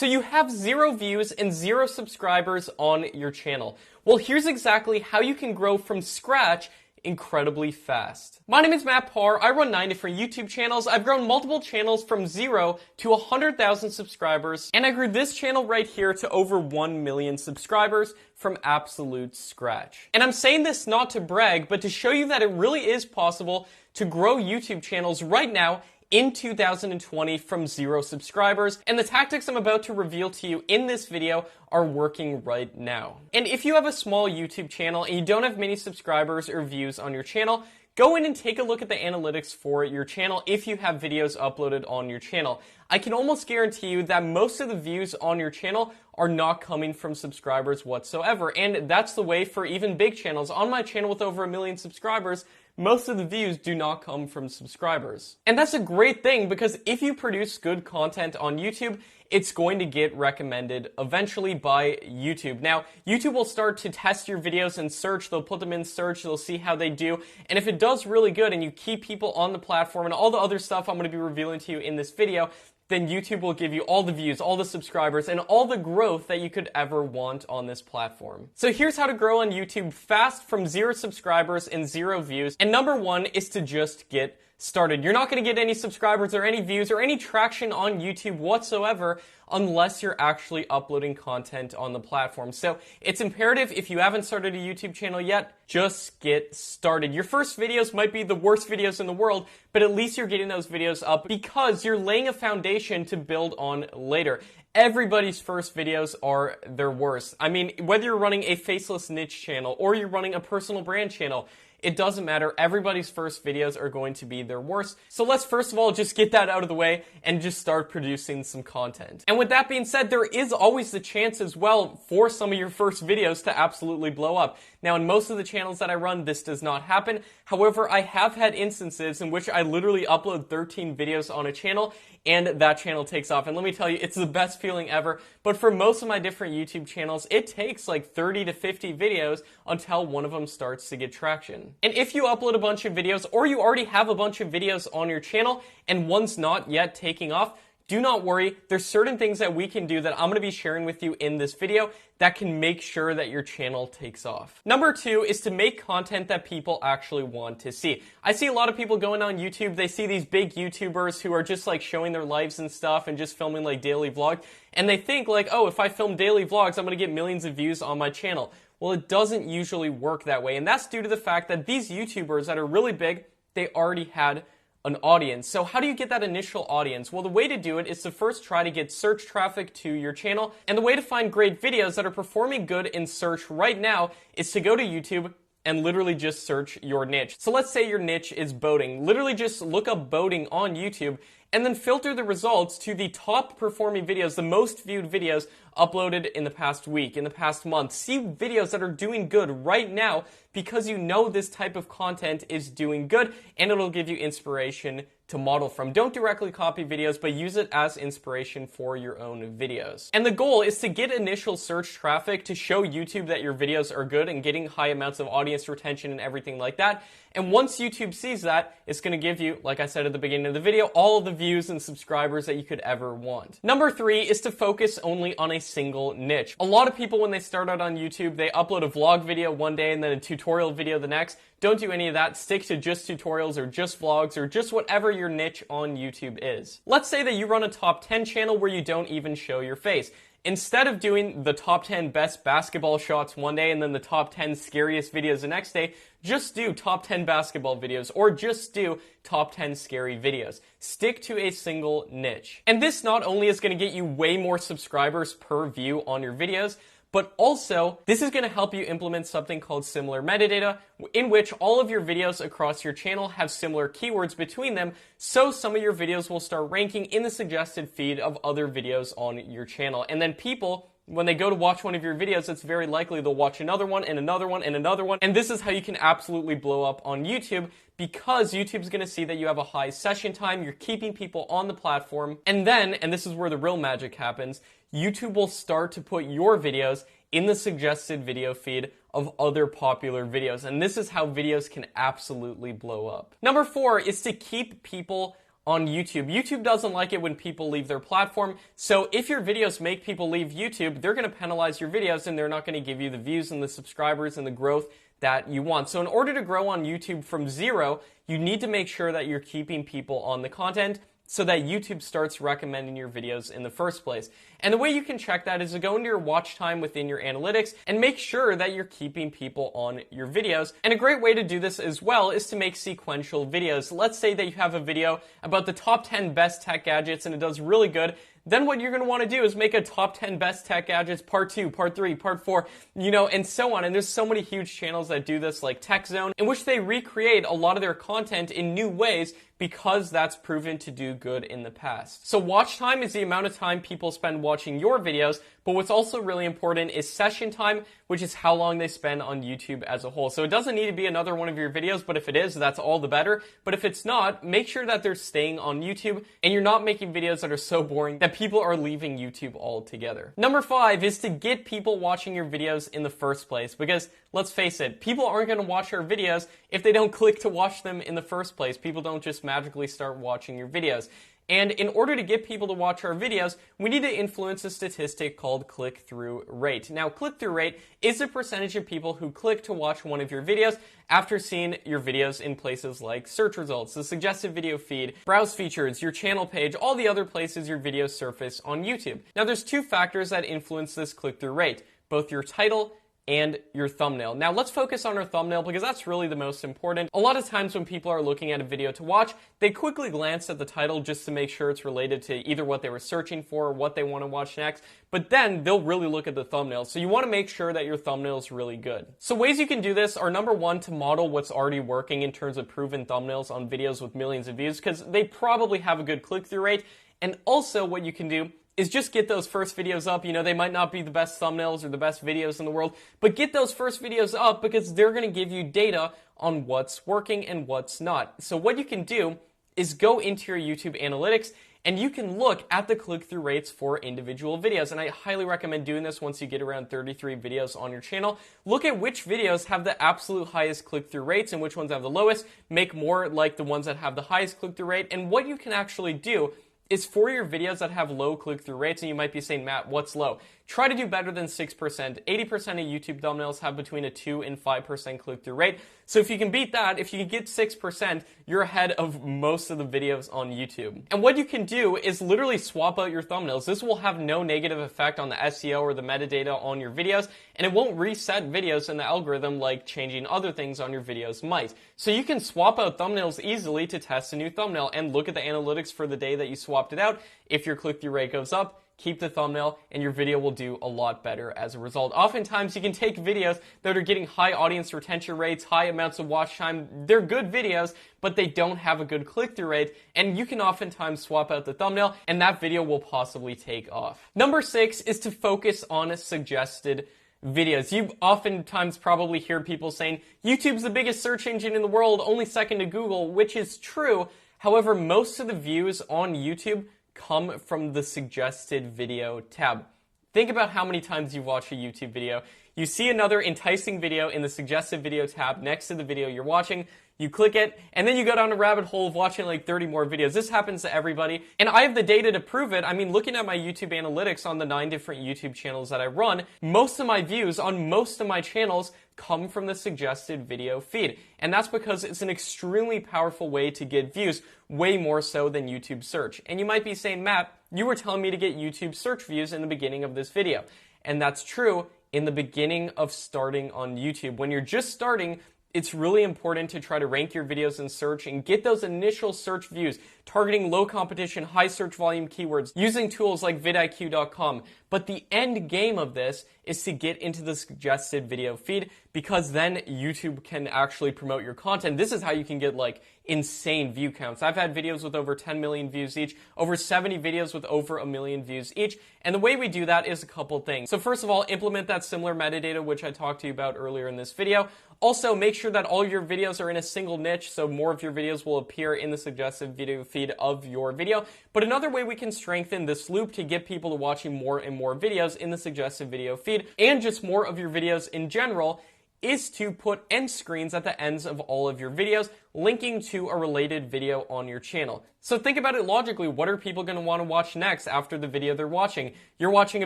So you have 0 views and 0 subscribers on your channel. Well, here's exactly how you can grow from scratch incredibly fast. My name is Matt Parr. I run 9 different YouTube channels. I've grown multiple channels from 0 to 100,000 subscribers, and I grew this channel right here to over 1 million subscribers from absolute scratch. And I'm saying this not to brag, but to show you that it really is possible to grow YouTube channels right now in 2020 from 0 subscribers, and the tactics I'm about to reveal to you in this video are working right now. And if you have a small YouTube channel and you don't have many subscribers or views on your channel, go in and take a look at the analytics for your channel if you have videos uploaded on your channel. I can almost guarantee you that most of the views on your channel are not coming from subscribers whatsoever, and that's the way for even big channels. On my channel with over 1 million subscribers, most of the views do not come from subscribers. And that's a great thing, because if you produce good content on YouTube, it's going to get recommended eventually by YouTube. Now, YouTube will start to test your videos in search. They'll put them in search. They'll see how they do. And if it does really good and you keep people on the platform and all the other stuff I'm going to be revealing to you in this video, then YouTube will give you all the views, all the subscribers, and all the growth that you could ever want on this platform. So here's how to grow on YouTube fast from 0 subscribers and 0 views. And number 1 is to just get started. You're not going to get any subscribers or any views or any traction on YouTube whatsoever unless you're actually uploading content on the platform. So it's imperative, if you haven't started a YouTube channel yet, just get started. Your first videos might be the worst videos in the world, but at least you're getting those videos up because you're laying a foundation to build on later. Everybody's first videos are their worst. I mean, whether you're running a faceless niche channel or you're running a personal brand channel, it doesn't matter. Everybody's first videos are going to be their worst. So let's first of all just get that out of the way and just start producing some content. And with that being said, there is always the chance as well for some of your first videos to absolutely blow up. Now, in most of the channels that I run, this does not happen. However, I have had instances in which I literally upload 13 videos on a channel and that channel takes off. And let me tell you, it's the best feeling ever. But for most of my different YouTube channels, it takes like 30 to 50 videos until one of them starts to get traction. And if you upload a bunch of videos, or you already have a bunch of videos on your channel and one's not yet taking off, do not worry. There's certain things that we can do that I'm going to be sharing with you in this video that can make sure that your channel takes off. Number 2 is to make content that people actually want to see. I see a lot of people going on YouTube, they see these big YouTubers who are just like showing their lives and stuff and just filming like daily vlogs, and they think like, oh, if I film daily vlogs, I'm going to get millions of views on my channel. Well, it doesn't usually work that way, and that's due to the fact that these YouTubers that are really big, they already had an audience. So how do you get that initial audience? Well, the way to do it is to first try to get search traffic to your channel. And the way to find great videos that are performing good in search right now is to go to YouTube and literally just search your niche. So let's say your niche is boating. Literally just look up boating on YouTube and then filter the results to the top performing videos, the most viewed videos uploaded in the past week, in the past month. See videos that are doing good right now because you know this type of content is doing good, and it'll give you inspiration to model from. Don't directly copy videos, but use it as inspiration for your own videos. And the goal is to get initial search traffic to show YouTube that your videos are good and getting high amounts of audience retention and everything like that. And once YouTube sees that, it's going to give you, like I said at the beginning of the video, all of the views and subscribers that you could ever want. Number 3 is to focus only on a single niche. A lot of people, when they start out on YouTube, they upload a vlog video one day and then a tutorial video the next. Don't do any of that. Stick to just tutorials or just vlogs or just whatever your niche on YouTube is. Let's say that you run a top 10 channel where you don't even show your face. Instead of doing the top 10 best basketball shots one day and then the top 10 scariest videos the next day, just do top 10 basketball videos or just do top 10 scary videos. Stick to a single niche. And this not only is going to get you way more subscribers per view on your videos, but also, this is going to help you implement something called similar metadata, in which all of your videos across your channel have similar keywords between them, so some of your videos will start ranking in the suggested feed of other videos on your channel. And then people, when they go to watch one of your videos, it's very likely they'll watch another one and another one and another one. And this is how you can absolutely blow up on YouTube, because YouTube's going to see that you have a high session time, you're keeping people on the platform, and then, and this is where the real magic happens, YouTube will start to put your videos in the suggested video feed of other popular videos, and this is how videos can absolutely blow up. Number 4 is to keep people on YouTube. YouTube doesn't like it when people leave their platform, so if your videos make people leave YouTube, they're going to penalize your videos and they're not going to give you the views and the subscribers and the growth that you want. So in order to grow on YouTube from zero, you need to make sure that you're keeping people on the content so that YouTube starts recommending your videos in the first place. And the way you can check that is to go into your watch time within your analytics and make sure that you're keeping people on your videos. And a great way to do this as well is to make sequential videos. Let's say that you have a video about the top 10 best tech gadgets and it does really good. Then what you're going to want to do is make a top 10 best tech gadgets part 2, part 3, part 4, and so on. And there's so many huge channels that do this, like TechZone, in which they recreate a lot of their content in new ways because that's proven to do good in the past. So watch time is the amount of time people spend watching your videos, but what's also really important is session time, which is how long they spend on YouTube as a whole. So it doesn't need to be another one of your videos, but if it is, that's all the better. But if it's not, make sure that they're staying on YouTube and you're not making videos that are so boring that people are leaving YouTube altogether. Number 5 is to get people watching your videos in the first place, because let's face it, people aren't going to watch our videos if they don't click to watch them in the first place. People don't just magically start watching your videos. And in order to get people to watch our videos, we need to influence a statistic called click-through rate. Now, click-through rate is the percentage of people who click to watch one of your videos after seeing your videos in places like search results, the suggested video feed, browse features, your channel page, all the other places your videos surface on YouTube. Now, there's 2 factors that influence this click-through rate, both your title and your thumbnail. Now let's focus on our thumbnail because that's really the most important. A lot of times when people are looking at a video to watch, they quickly glance at the title just to make sure it's related to either what they were searching for or what they want to watch next, but then they'll really look at the thumbnail. So you want to make sure that your thumbnail is really good. So ways you can do this are, number 1, to model what's already working in terms of proven thumbnails on videos with millions of views, because they probably have a good click-through rate. And also what you can do is just get those first videos up. They might not be the best thumbnails or the best videos in the world, but get those first videos up because they're going to give you data on what's working and what's not. So what you can do is go into your YouTube analytics and you can look at the click-through rates for individual videos. And I highly recommend doing this once you get around 33 videos on your channel. Look at which videos have the absolute highest click-through rates and which ones have the lowest. Make more like the ones that have the highest click-through rate. And what you can actually do is for your videos that have low click-through rates, and you might be saying, Matt, what's low? Try to do better than 6%. 80% of YouTube thumbnails have between a 2 and 5% click-through rate. So if you can beat that, if you can get 6%, you're ahead of most of the videos on YouTube. And what you can do is literally swap out your thumbnails. This will have no negative effect on the SEO or the metadata on your videos, and it won't reset videos in the algorithm like changing other things on your videos might. So you can swap out thumbnails easily to test a new thumbnail and look at the analytics for the day that you swapped it out. If your click-through rate goes up, keep the thumbnail and your video will do a lot better as a result. Oftentimes you can take videos that are getting high audience retention rates, high amounts of watch time. They're good videos, but they don't have a good click-through rate, and you can oftentimes swap out the thumbnail and that video will possibly take off. Number 6 is to focus on suggested videos. You oftentimes probably hear people saying, YouTube's the biggest search engine in the world, only second to Google, which is true. However, most of the views on YouTube come from the suggested video tab. Think about how many times you've watched a YouTube video. You see another enticing video in the suggested video tab next to the video you're watching. You click it, and then you go down a rabbit hole of watching like 30 more videos. This happens to everybody, and I have the data to prove it. I mean, looking at my YouTube analytics on the 9 different YouTube channels that I run, most of my views on most of my channels come from the suggested video feed. And that's because it's an extremely powerful way to get views, way more so than YouTube search. And you might be saying, Matt, you were telling me to get YouTube search views in the beginning of this video. And that's true in the beginning of starting on YouTube. When you're just starting, it's really important to try to rank your videos in search and get those initial search views, targeting low competition, high search volume keywords, using tools like vidIQ.com. But the end game of this is to get into the suggested video feed, because then YouTube can actually promote your content. This is how you can get like insane view counts. I've had videos with over 10 million views each, over 70 videos with over 1 million views each. And the way we do that is a couple things. So first of all, implement that similar metadata, which I talked to you about earlier in this video. Also, make sure that all your videos are in a single niche, so more of your videos will appear in the suggested video feed of your video. But another way we can strengthen this loop to get people to watching more and more videos in the suggested video feed, and just more of your videos in general, is to put end screens at the ends of all of your videos, linking to a related video on your channel. So think about it logically. What are people going to want to watch next after the video they're watching? You're watching a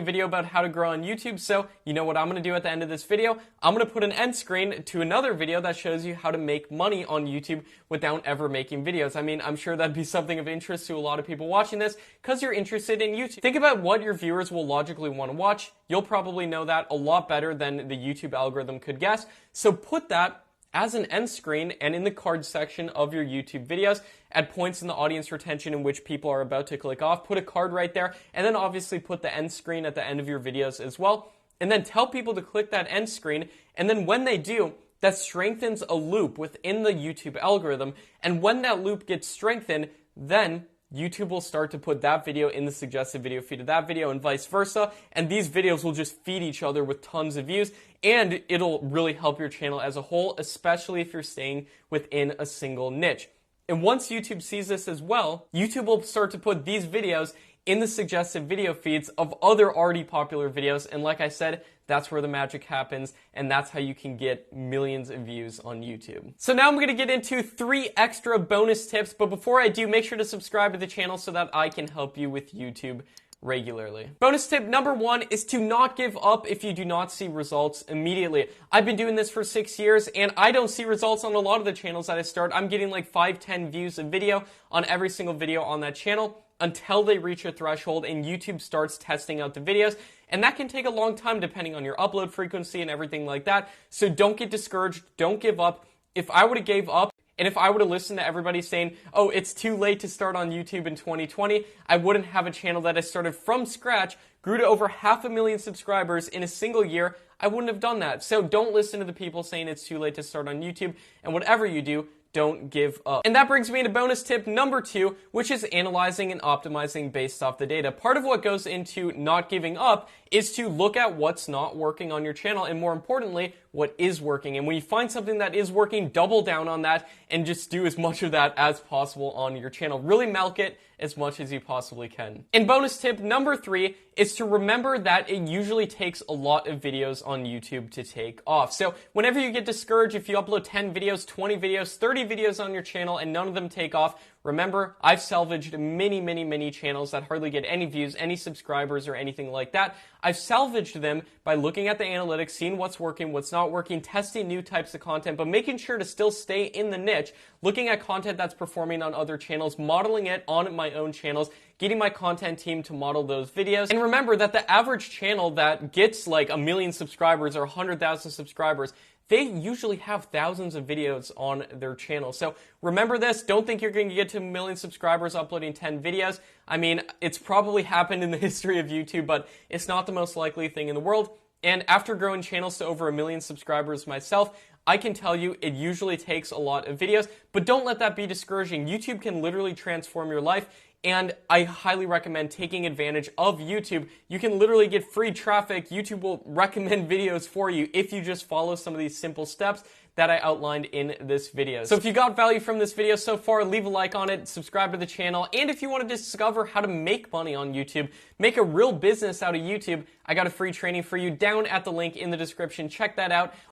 video about how to grow on YouTube, so you know what I'm going to do at the end of this video? I'm going to put an end screen to another video that shows you how to make money on YouTube without ever making videos. I mean, I'm sure that'd be something of interest to a lot of people watching this because you're interested in YouTube. Think about what your viewers will logically want to watch. You'll probably know that a lot better than the YouTube algorithm could guess. So put that as an end screen and in the card section of your YouTube videos at points in the audience retention in which people are about to click off. Put a card right there, and then obviously put the end screen at the end of your videos as well. And then tell people to click that end screen, and then when they do, that strengthens a loop within the YouTube algorithm. And when that loop gets strengthened, then YouTube will start to put that video in the suggested video feed of that video and vice versa, and these videos will just feed each other with tons of views, and it'll really help your channel as a whole, especially if you're staying within a single niche. And once YouTube sees this as well, YouTube will start to put these videos in the suggested video feeds of other already popular videos, and like I said, that's where the magic happens, and that's how you can get millions of views on YouTube. So now I'm going to get into 3 extra bonus tips, but before I do, make sure to subscribe to the channel so that I can help you with YouTube regularly. Bonus tip number 1 is to not give up if you do not see results immediately. I've been doing this for 6 years, and I don't see results on a lot of the channels that I start. I'm getting like 5-10 views a video on every single video on that channel until they reach a threshold and YouTube starts testing out the videos. And that can take a long time depending on your upload frequency and everything like that. So don't get discouraged. Don't give up. If I would have gave up, and if I would have listened to everybody saying, oh, it's too late to start on YouTube in 2020, I wouldn't have a channel that I started from scratch, grew to over 500,000 subscribers in a single year. I wouldn't have done that. So don't listen to the people saying it's too late to start on YouTube. And whatever you do, don't give up. And that brings me to bonus tip number 2, which is analyzing and optimizing based off the data. Part of what goes into not giving up is to look at what's not working on your channel, and more importantly, what is working. And when you find something that is working, double down on that and just do as much of that as possible on your channel. Really milk it as much as you possibly can. And bonus tip number 3 is to remember that it usually takes a lot of videos on YouTube to take off. So whenever you get discouraged, if you upload 10 videos, 20 videos, 30 videos on your channel and none of them take off, remember, I've salvaged many channels that hardly get any views, any subscribers, or anything like that. I've salvaged them by looking at the analytics, seeing what's working, what's not working, testing new types of content, but making sure to still stay in the niche, looking at content that's performing on other channels, modeling it on my own channels, getting my content team to model those videos. And remember that the average channel that gets like 1 million subscribers or 100,000 subscribers, they usually have thousands of videos on their channel. So remember this, don't think you're going to get to 1 million subscribers uploading 10 videos. I mean, it's probably happened in the history of YouTube, but it's not the most likely thing in the world. And after growing channels to over 1 million subscribers myself, I can tell you it usually takes a lot of videos, but don't let that be discouraging. YouTube can literally transform your life, and I highly recommend taking advantage of YouTube. You can literally get free traffic. YouTube will recommend videos for you if you just follow some of these simple steps that I outlined in this video. So if you got value from this video so far, leave a like on it, subscribe to the channel, and if you want to discover how to make money on YouTube, make a real business out of YouTube, I got a free training for you down at the link in the description. Check that out.